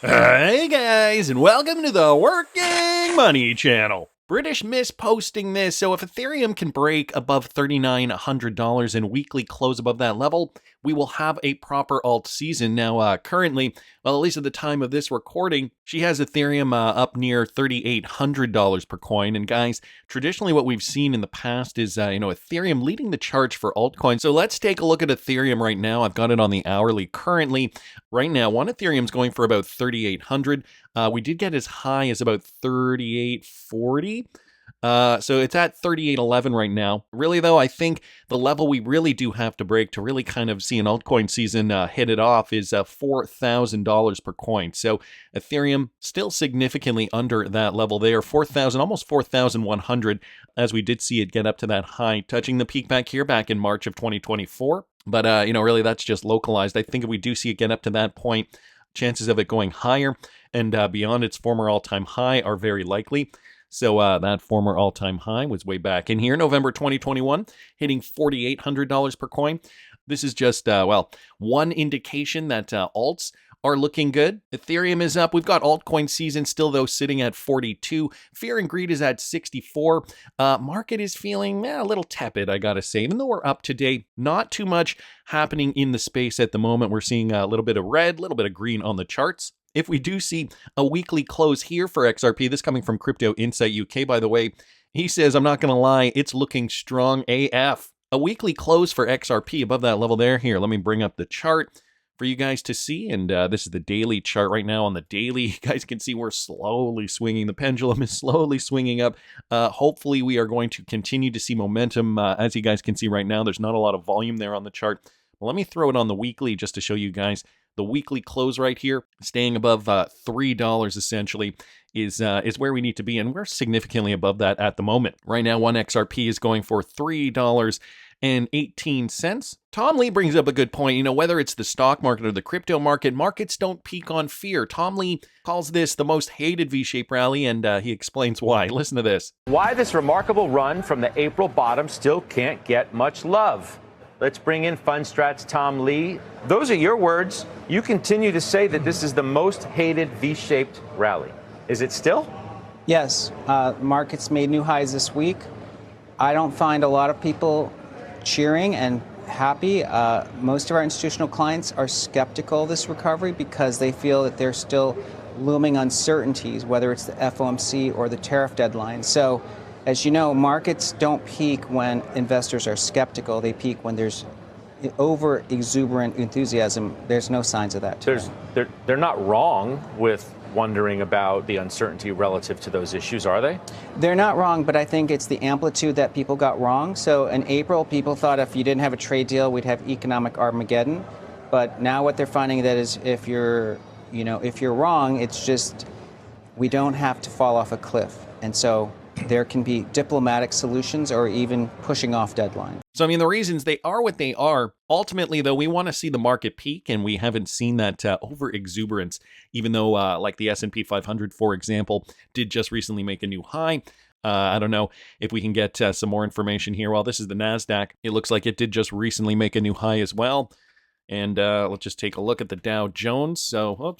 Hey guys, and welcome to the Working Money Channel. British Miss posting this, so if Ethereum can break above $3,900 and weekly close above that level, we will have a proper alt season. Now, currently, well, at least at the time of this recording, she has Ethereum up near $3,800 per coin. And guys, traditionally what we've seen in the past is, Ethereum leading the charge for altcoins. So let's take a look at Ethereum right now. I've got it on the hourly currently. Right now, one Ethereum's going for about 3,800. We did get as high as about 3,840. So it's at 38.11 right now. Really, though, I think the level we really do have to break to really kind of see an altcoin season hit it off is $4,000 per coin. So Ethereum still significantly under that level there, 4,000, almost 4,100, as we did see it get up to that high, touching the peak back here back in March of 2024. But, really, that's just localized. I think if we do see it get up to that point, chances of it going higher and beyond its former all-time high are very likely. So that former all-time high was way back in here, November 2021, hitting $4,800 per coin. This is just, one indication that alts are looking good. Ethereum is up. We've got altcoin season still, though, sitting at 42. Fear and greed is at 64. Market is feeling a little tepid, I gotta say. Even though we're up today, not too much happening in the space at the moment. We're seeing a little bit of red, a little bit of green on the charts. If we do see a weekly close here for XRP, this coming from Crypto Insight UK, by the way, he says, I'm not going to lie, it's looking strong AF. A weekly close for XRP above that level there. Here, let me bring up the chart for you guys to see. And this is the daily chart right now. On the daily, you guys can see we're slowly swinging. The pendulum is slowly swinging up. Hopefully, we are going to continue to see momentum. As you guys can see right now, there's not a lot of volume there on the chart. Well, let me throw it on the weekly just to show you guys. The weekly close right here, staying above $3 essentially, is where we need to be, and we're significantly above that at the moment. Right now, one XRP is going for $3.18. Tom Lee brings up a good point. Whether it's the stock market or the crypto market, markets don't peak on fear. Tom Lee calls this the most hated V-shaped rally, and he explains why. Listen to this. Why this remarkable run from the April bottom still can't get much love. Let's bring in Fundstrat's Tom Lee. Those are your words. You continue to say that this is the most hated V-shaped rally. Is it still? Yes. Markets made new highs this week. I don't find a lot of people cheering and happy. Most of our institutional clients are skeptical of this recovery because they feel that there's still looming uncertainties, whether it's the FOMC or the tariff deadline. So, as you know, markets don't peak when investors are skeptical. They peak when there's over exuberant enthusiasm. There's no signs of that today. They're not wrong with wondering about the uncertainty relative to those issues, are they? They're not wrong, but I think it's the amplitude that people got wrong. So in April, people thought if you didn't have a trade deal, we'd have economic Armageddon. But now what they're finding that is if you're wrong, it's just we don't have to fall off a cliff. And so there can be diplomatic solutions or even pushing off deadlines. So, the reasons they are what they are, ultimately, though, we want to see the market peak, and we haven't seen that over-exuberance, even though, like the S&P 500, for example, did just recently make a new high. I don't know if we can get some more information here. Well, this is the NASDAQ. It looks like it did just recently make a new high as well. And let's just take a look at the Dow Jones. So,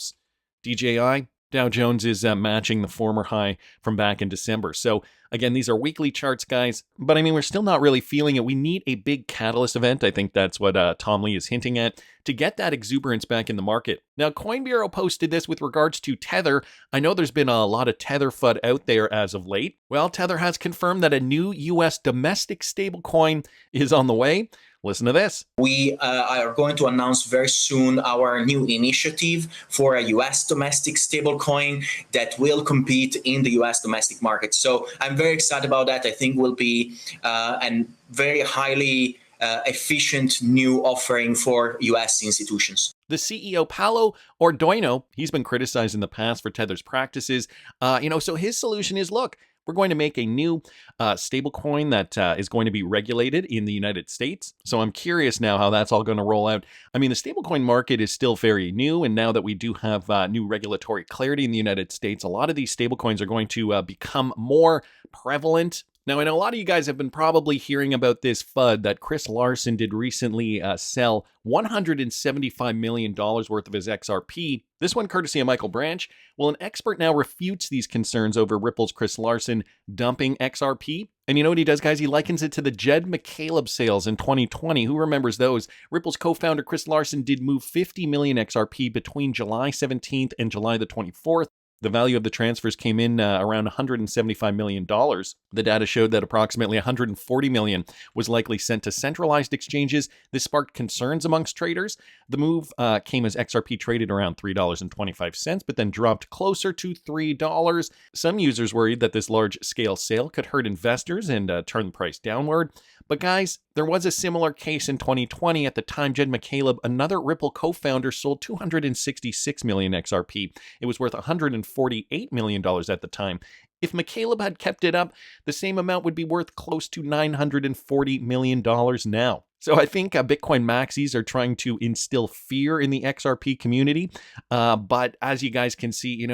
DJI. Dow Jones is matching the former high from back in December. So again, these are weekly charts, guys. But we're still not really feeling it. We need a big catalyst event. I think that's what Tom Lee is hinting at to get that exuberance back in the market. Now, Coin Bureau posted this with regards to Tether. I know there's been a lot of Tether FUD out there as of late. Well, Tether has confirmed that a new U.S. domestic stablecoin is on the way. Listen to this. We are going to announce very soon our new initiative for a U.S. domestic stablecoin that will compete in the U.S. domestic market. So I'm very excited about that. I think will be a very highly efficient new offering for U.S. institutions. The CEO, Paolo Ordoino, he's been criticized in the past for Tether's practices. So his solution is, look, we're going to make a new stablecoin that is going to be regulated in the United States. So I'm curious now how that's all going to roll out. The stablecoin market is still very new, and now that we do have new regulatory clarity in the United States, a lot of these stablecoins are going to become more prevalent Now, I know a lot of you guys have been probably hearing about this FUD that Chris Larson did recently sell $175 million worth of his XRP. This one courtesy of Michael Branch. Well, an expert now refutes these concerns over Ripple's Chris Larson dumping XRP. And you know what he does, guys? He likens it to the Jed McCaleb sales in 2020. Who remembers those? Ripple's co-founder Chris Larson did move 50 million XRP between July 17th and July the 24th. The value of the transfers came in around $175 million. The data showed that approximately $140 million was likely sent to centralized exchanges. This sparked concerns amongst traders. The move came as XRP traded around $3.25, but then dropped closer to $3. Some users worried that this large-scale sale could hurt investors and turn the price downward. But guys, there was a similar case in 2020. At the time, Jed McCaleb, another Ripple co-founder, sold 266 million XRP. It was worth $148 million at the time. If McCaleb had kept it up, the same amount would be worth close to $940 million now. So I think Bitcoin maxis are trying to instill fear in the XRP community. But as you guys can see,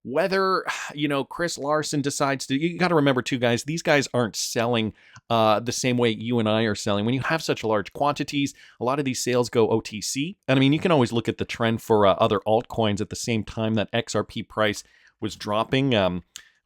whether, Chris Larson decides to, you got to remember too, guys, these guys aren't selling the same way you and I are selling. When you have such large quantities, a lot of these sales go OTC. And I mean, you can always look at the trend for other altcoins at the same time that XRP price was dropping.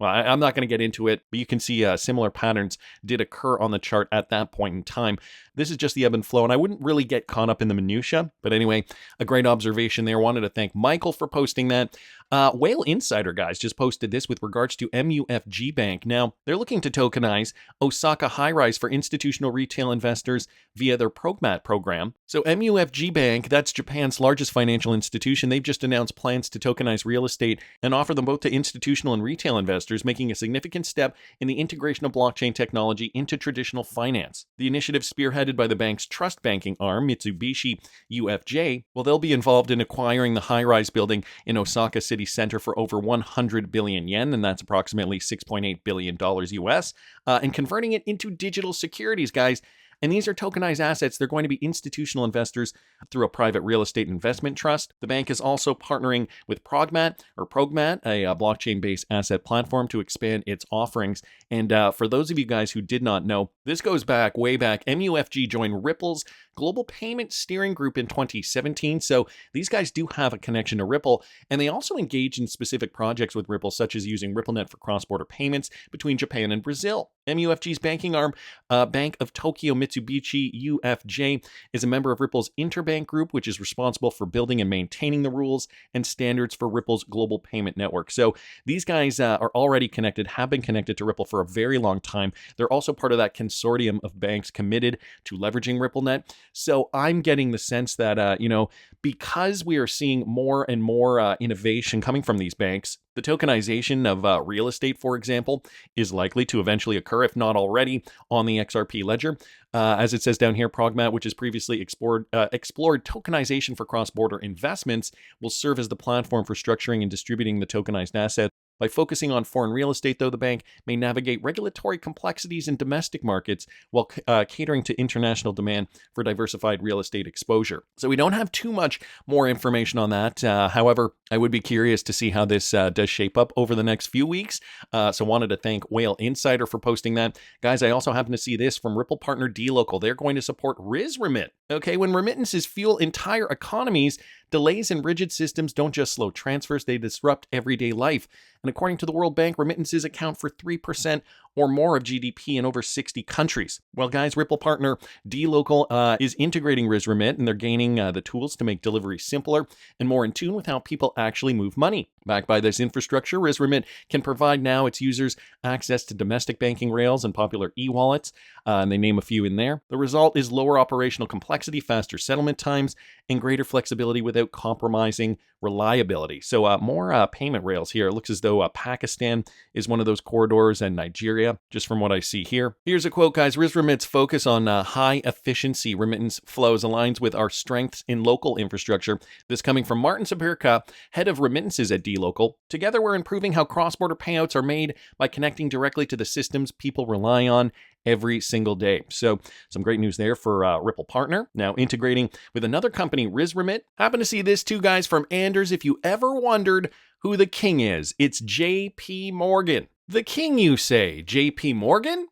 Well, I'm not going to get into it, but you can see similar patterns did occur on the chart at that point in time. This is just the ebb and flow, and I wouldn't really get caught up in the minutia. But anyway, a great observation there. Wanted to thank Michael for posting that. Whale Insider, guys, just posted this with regards to MUFG Bank. Now, they're looking to tokenize Osaka High-Rise for institutional retail investors via their PROGMAT program. So MUFG Bank, that's Japan's largest financial institution. They've just announced plans to tokenize real estate and offer them both to institutional and retail investors, making a significant step in the integration of blockchain technology into traditional finance. The initiative, spearheaded by the bank's trust banking arm, Mitsubishi UFJ, well, they'll be involved in acquiring the high-rise building in Osaka City Center for over 100 billion yen, and that's approximately $6.8 billion US, and converting it into digital securities, guys. And these are tokenized assets. They're going to be institutional investors through a private real estate investment trust. The bank is also partnering with PROGMAT, a blockchain-based asset platform, to expand its offerings. And for those of you guys who did not know, this goes back, way back. MUFG joined Ripple's Global Payment Steering Group in 2017. So these guys do have a connection to Ripple. And they also engage in specific projects with Ripple, such as using RippleNet for cross-border payments between Japan and Brazil. MUFG's banking arm, Bank of Tokyo Mitsubishi UFJ, is a member of Ripple's Interbank Group, which is responsible for building and maintaining the rules and standards for Ripple's global payment network. So these guys are already connected, have been connected to Ripple for a very long time. They're also part of that consortium of banks committed to leveraging RippleNet. So I'm getting the sense that, because we are seeing more and more innovation coming from these banks, the tokenization of real estate, for example, is likely to eventually occur, if not already, on the XRP ledger. As it says down here, PROGMAT, which has previously explored tokenization for cross-border investments, will serve as the platform for structuring and distributing the tokenized asset. By focusing on foreign real estate, though, the bank may navigate regulatory complexities in domestic markets while catering to international demand for diversified real estate exposure. So we don't have too much more information on that. However, I would be curious to see how this does shape up over the next few weeks. So wanted to thank Whale Insider for posting that. Guys, I also happen to see this from Ripple partner DLocal. They're going to support RizRemit. Okay, when remittances fuel entire economies, delays in rigid systems don't just slow transfers, they disrupt everyday life. And according to the World Bank, remittances account for 3% or more of GDP in over 60 countries. Well, guys, Ripple partner DLocal is integrating RizRemit, and they're gaining the tools to make delivery simpler and more in tune with how people actually move money. Backed by this infrastructure, RizRemit can provide now its users access to domestic banking rails and popular e-wallets, and they name a few in there. The result is lower operational complexity, faster settlement times, and greater flexibility without compromising reliability. So more payment rails here. It looks as though Pakistan is one of those corridors, and Nigeria, just from what I see here. Here's a quote, guys. RizRemit's focus on high efficiency remittance flows aligns with our strengths in local infrastructure. This coming from Martin Sabirka, head of remittances at DLocal. Together, we're improving how cross-border payouts are made by connecting directly to the systems people rely on every single day. So some great news there for Ripple partner. Now integrating with another company, RizRemit. Happen to see this too, guys, from Anders. If you ever wondered who the king is, it's JP Morgan. The king, you say? JP Morgan?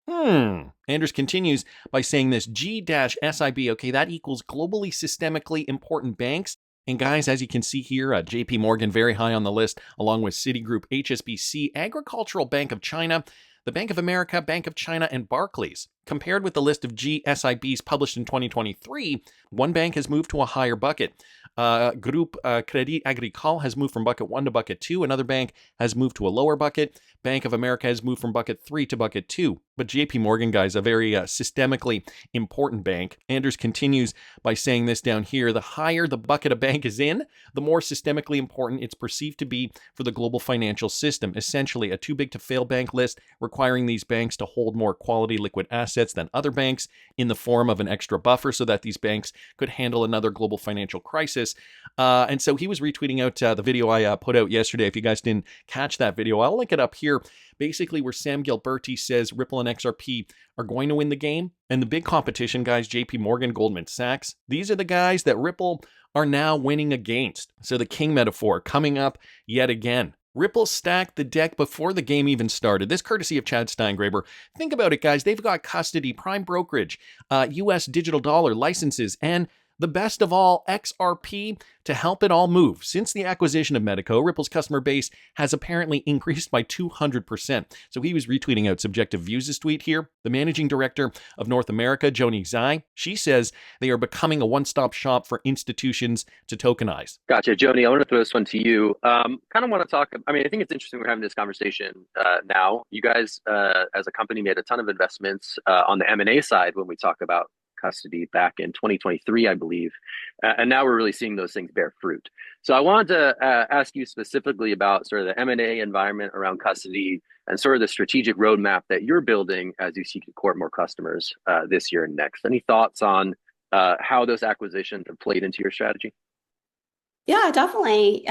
Anders continues by saying this G-SIB, okay, that equals globally systemically important banks. And guys, as you can see here, JP Morgan very high on the list, along with Citigroup, HSBC, Agricultural Bank of China, the Bank of America, Bank of China, and Barclays. Compared with the list of GSIBs published in 2023, one bank has moved to a higher bucket. Groupe Crédit Agricole has moved from bucket 1 to bucket 2. Another bank has moved to a lower bucket. Bank of America has moved from bucket 3 to bucket 2. But JP Morgan, guys, a very systemically important bank. Anders continues by saying this down here: the higher the bucket a bank is in, the more systemically important it's perceived to be for the global financial system. Essentially, a too big to fail bank list requiring these banks to hold more quality liquid assets than other banks in the form of an extra buffer so that these banks could handle another global financial crisis. And so he was retweeting out the video I put out yesterday. If you guys didn't catch that video, I'll link it up here. Basically, where Sam Gilberti says Ripple and XRP are going to win the game. And the big competition, guys, JP Morgan, Goldman Sachs, these are the guys that Ripple are now winning against. So the king metaphor coming up yet again. Ripple stacked the deck before the game even started. This courtesy of Chad Steingraber. Think about it, guys. They've got custody, prime brokerage, US digital dollar licenses, and the best of all, XRP to help it all move. Since the acquisition of Medico, Ripple's customer base has apparently increased by 200%. So he was retweeting out Subjective Views' tweet here. The managing director of North America, Joni Zhai, she says they are becoming a one-stop shop for institutions to tokenize. Gotcha. Joni, I want to throw this one to you. Kind of want to talk, I think it's interesting we're having this conversation now. You guys, as a company, made a ton of investments on the M&A side when we talk about custody back in 2023, I believe. And now we're really seeing those things bear fruit. So I wanted to ask you specifically about sort of the M&A environment around custody and sort of the strategic roadmap that you're building as you seek to court more customers this year and next. Any thoughts on how those acquisitions have played into your strategy? Yeah, definitely.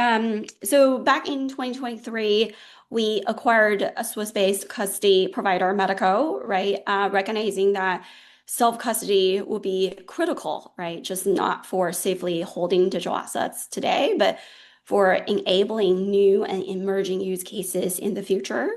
So back in 2023, we acquired a Swiss-based custody provider, Medico, right? Recognizing that self-custody will be critical, right? Just not for safely holding digital assets today, but for enabling new and emerging use cases in the future.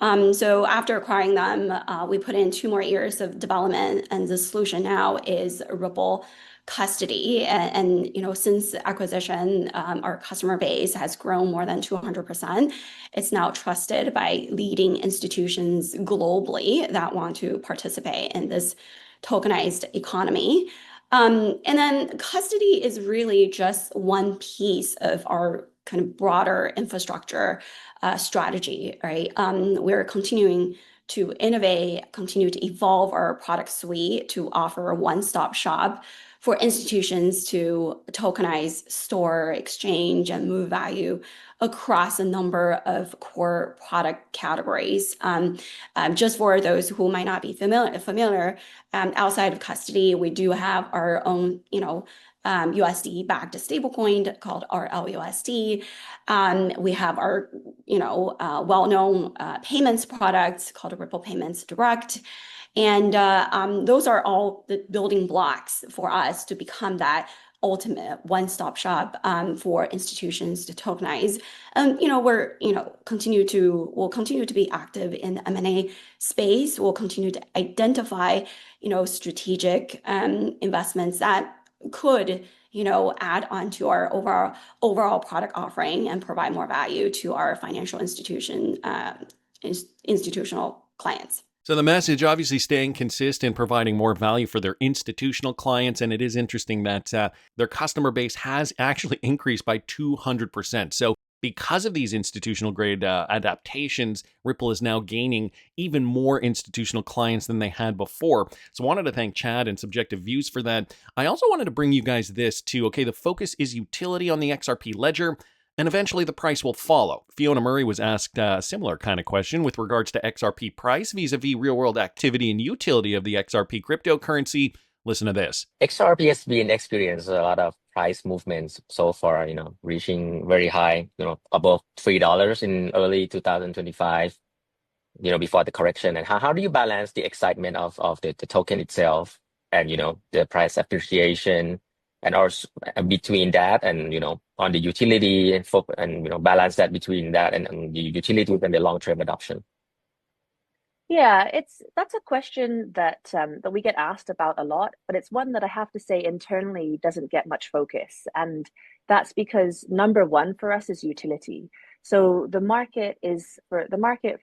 So after acquiring them, we put in 2 more years of development, and the solution now is Ripple Custody. And since the acquisition, our customer base has grown more than 200%. It's now trusted by leading institutions globally that want to participate in this tokenized economy. And then custody is really just one piece of our kind of broader infrastructure strategy, right? We're continuing to innovate, continue to evolve our product suite to offer a one-stop shop for institutions to tokenize, store, exchange, and move value across a number of core product categories. Just for those who might not be familiar, outside of custody, we do have our own, USD-backed stablecoin called RLUSD. We have our, well-known payments products called Ripple Payments Direct. And those are all the building blocks for us to become that ultimate one-stop shop for institutions to tokenize. We'll continue to be active in the M&A space. We'll continue to identify, strategic investments that could, add on to our overall product offering and provide more value to our financial institutional clients. So the message, obviously staying consistent, providing more value for their institutional clients. And it is interesting that their customer base has actually increased by 200%. So because of these institutional grade adaptations, Ripple is now gaining even more institutional clients than they had before. So I wanted to thank Chad and Subjective Views for that. I also wanted to bring you guys this too. Okay, the focus is utility on the XRP ledger, and eventually the price will follow. Fiona Murray was asked a similar kind of question with regards to XRP price vis-a-vis real-world activity and utility of the XRP cryptocurrency. Listen to this. XRP has been experiencing a lot of price movements so far, reaching very high, above $3 in early 2025, before the correction. And how do you balance the excitement of the token itself and, the price appreciation, and also between that and, on the utility and balance that between that and the utility and the long-term adoption? Yeah, that's a question that we get asked about a lot, but it's one that I have to say internally doesn't get much focus, and that's because number one for us is utility. So the market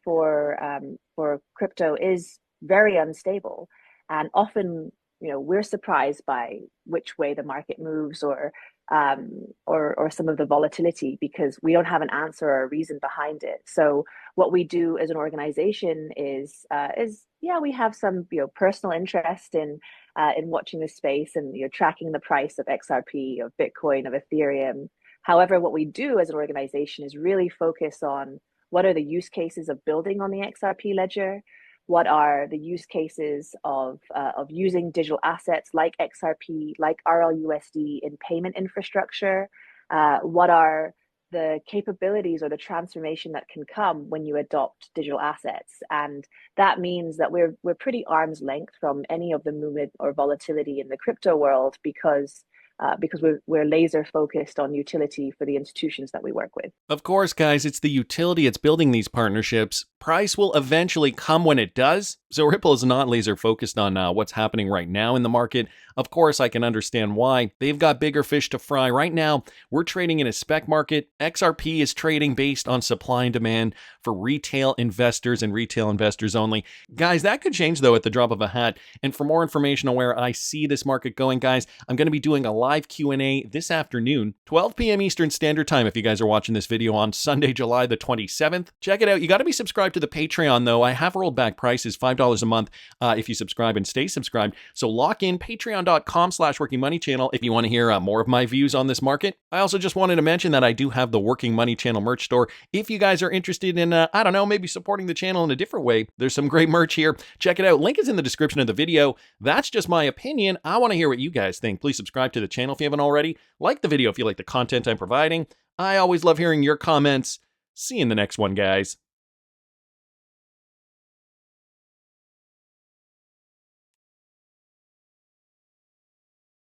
for crypto is very unstable, and often we're surprised by which way the market moves or some of the volatility because we don't have an answer or a reason behind it. So what we do as an organization is yeah, we have some personal interest in watching this space and tracking the price of XRP, of Bitcoin, of Ethereum. However, what we do as an organization is really focus on what are the use cases of building on the XRP ledger, what are the use cases of using digital assets like XRP, like RLUSD in payment infrastructure, what are the capabilities or the transformation that can come when you adopt digital assets. And that means that we're pretty arm's length from any of the movement or volatility in the crypto world because we're laser focused on utility for the institutions that we work with. Of course, guys, it's the utility, it's building these partnerships. Price will eventually come when it does. So Ripple is not laser focused on what's happening right now in the market. Of course, I can understand why. They've got bigger fish to fry. Right now, we're trading in a spec market. XRP is trading based on supply and demand for retail investors and retail investors only. Guys, that could change though at the drop of a hat. And for more information on where I see this market going, guys, I'm going to be doing a live Q&A this afternoon, 12 p.m. Eastern Standard Time if you guys are watching this video on Sunday, July the 27th. Check it out. You got to be subscribed to the Patreon though. I have rolled back prices, $5 a month if you subscribe and stay subscribed. So lock in patreon.com/workingmoneychannel if you want to hear more of my views on this market. I also just wanted to mention that I do have the Working Money Channel merch store. If you guys are interested in, I don't know, maybe supporting the channel in a different way, there's some great merch here. Check it out. Link is in the description of the video. That's just my opinion. I want to hear what you guys think. Please subscribe to the channel if you haven't already. Like the video if you like the content I'm providing. I always love hearing your comments. See you in the next one, guys.